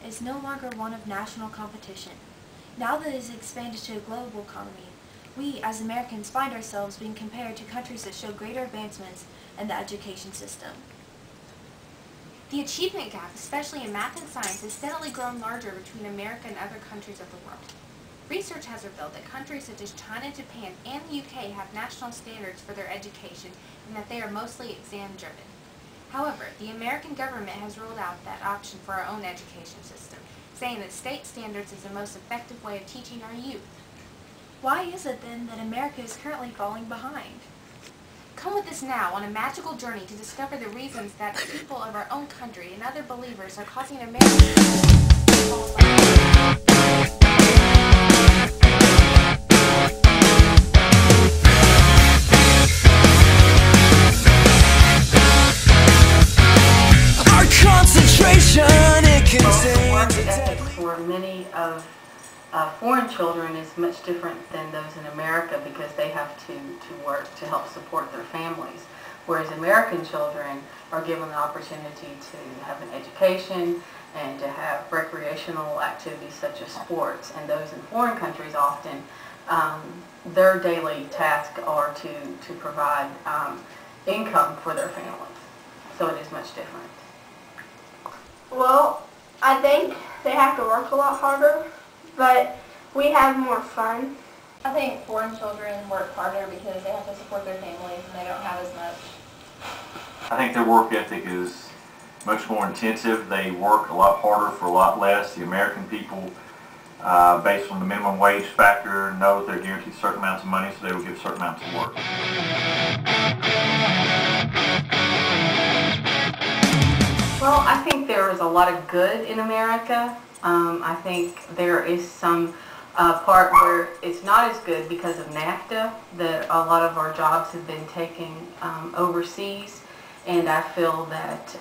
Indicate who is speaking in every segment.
Speaker 1: is no longer one of national competition. Now that it has expanded to a global economy, we as Americans find ourselves being compared to countries that show greater advancements in the education system.
Speaker 2: The achievement gap, especially in math and science, has steadily grown larger between America and other countries of the world. Research has revealed that countries such as China, Japan, and the UK have national standards for their education and that they are mostly exam-driven. However, the American government has ruled out that option for our own education system, saying that state standards is the most effective way of teaching our youth.
Speaker 1: Why is it then that America is currently falling behind?
Speaker 2: Come with us now on a magical journey to discover the reasons that people of our own country and other believers are causing America to fall behind.
Speaker 3: For many of foreign children is much different than those in America because they have to work to help support their families, whereas American children are given the opportunity to have an education and to have recreational activities such as sports, and those in foreign countries often their daily tasks are to provide income for their families, so it is much different.
Speaker 4: Well, I think they have to work a lot harder, but we have more fun.
Speaker 5: I think foreign children work harder because they have to support their families and they don't have as much.
Speaker 6: I think their work ethic is much more intensive. They work a lot harder for a lot less. The American people, based on the minimum wage factor, know that they're guaranteed certain amounts of money, so they will give certain amounts of work.
Speaker 3: Well, I think there is a lot of good in America. I think there is some part where it's not as good because of NAFTA, that a lot of our jobs have been taken overseas, and I feel that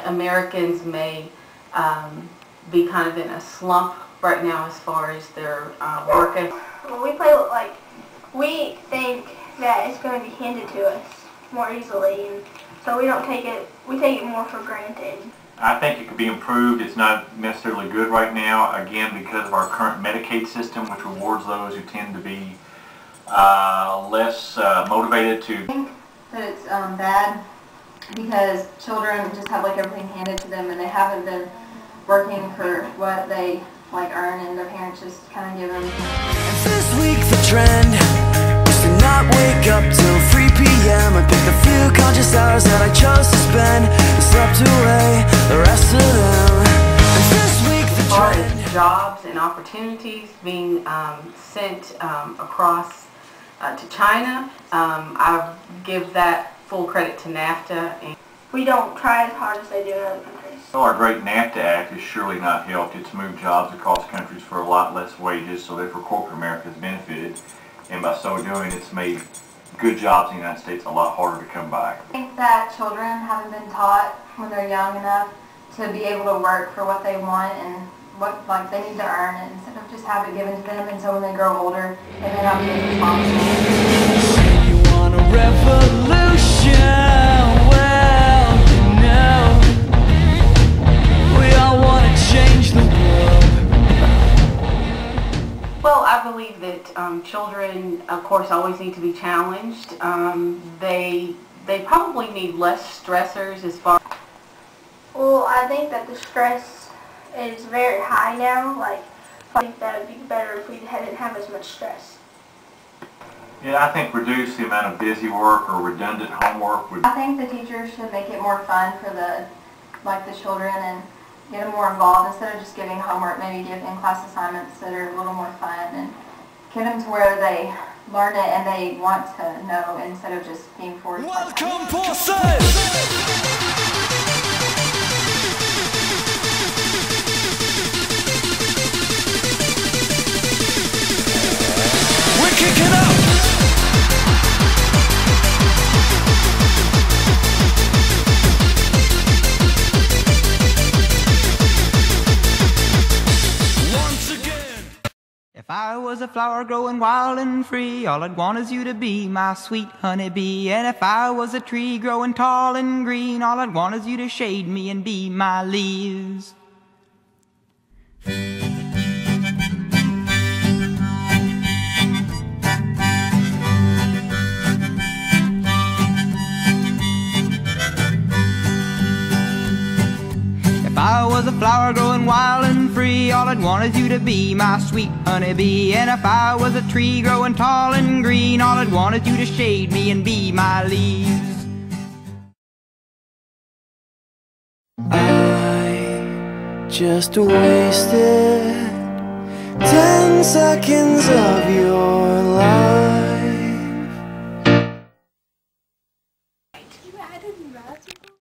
Speaker 3: Americans may be kind of in a slump right now as far as their work.
Speaker 4: When we play, we think that it's going to be handed to us more easily, and so we don't take it, we take it more for granted.
Speaker 6: I think it could be improved. It's not necessarily good right now, again, because of our current Medicaid system, which rewards those who tend to be less motivated to.
Speaker 5: I think that it's bad because children just have everything handed to them and they haven't been working for what they earn, and their parents just kind of give them.
Speaker 7: And this week the trend is to not wake up till 3 p.m. I picked a few conscious hours that I chose to spend and slept away the rest of them. And this week the
Speaker 3: trend. As far
Speaker 7: trend.
Speaker 3: as jobs and opportunities being sent across to China, I give that full credit to NAFTA. And
Speaker 4: we don't try as hard as they do in other countries.
Speaker 6: So our great NAFTA Act has surely not helped. It's moved jobs across countries for a lot less wages, so therefore corporate America has benefited, and by so doing it's made good jobs in the United States a lot harder to come by.
Speaker 5: I think that children haven't been taught when they're young enough to be able to work for what they want and what they need to earn it, instead of just have it given to them, and so when they grow older they may not be as responsible.
Speaker 7: You want a revolution? Well, you know, we all want to change the world.
Speaker 3: Well, I believe that children, of course, always need to be challenged. They probably need less stressors as far.
Speaker 4: Well, I think that the stress is very high now. I think that would be better if we didn't have as much stress.
Speaker 6: Yeah, I think reduce the amount of busy work or redundant homework would.
Speaker 5: I think the teachers should make it more fun for the children and get them more involved. Instead of just giving homework, maybe give in-class assignments that are a little more fun and get them to where they learn it and they want to know, instead of just being forced.
Speaker 7: Welcome, Poli! We're kicking up!
Speaker 8: If I was a flower growing wild and free, all I'd want is you to be my sweet honeybee. And if I was a tree growing tall and green, all I'd want is you to shade me and be my leaves. I was a flower growing wild and free, all I'd want is you to be my sweet honeybee. And if I was a tree growing tall and green, all I'd want is you to shade me and be my leaves.
Speaker 7: I just wasted 10 seconds of your life.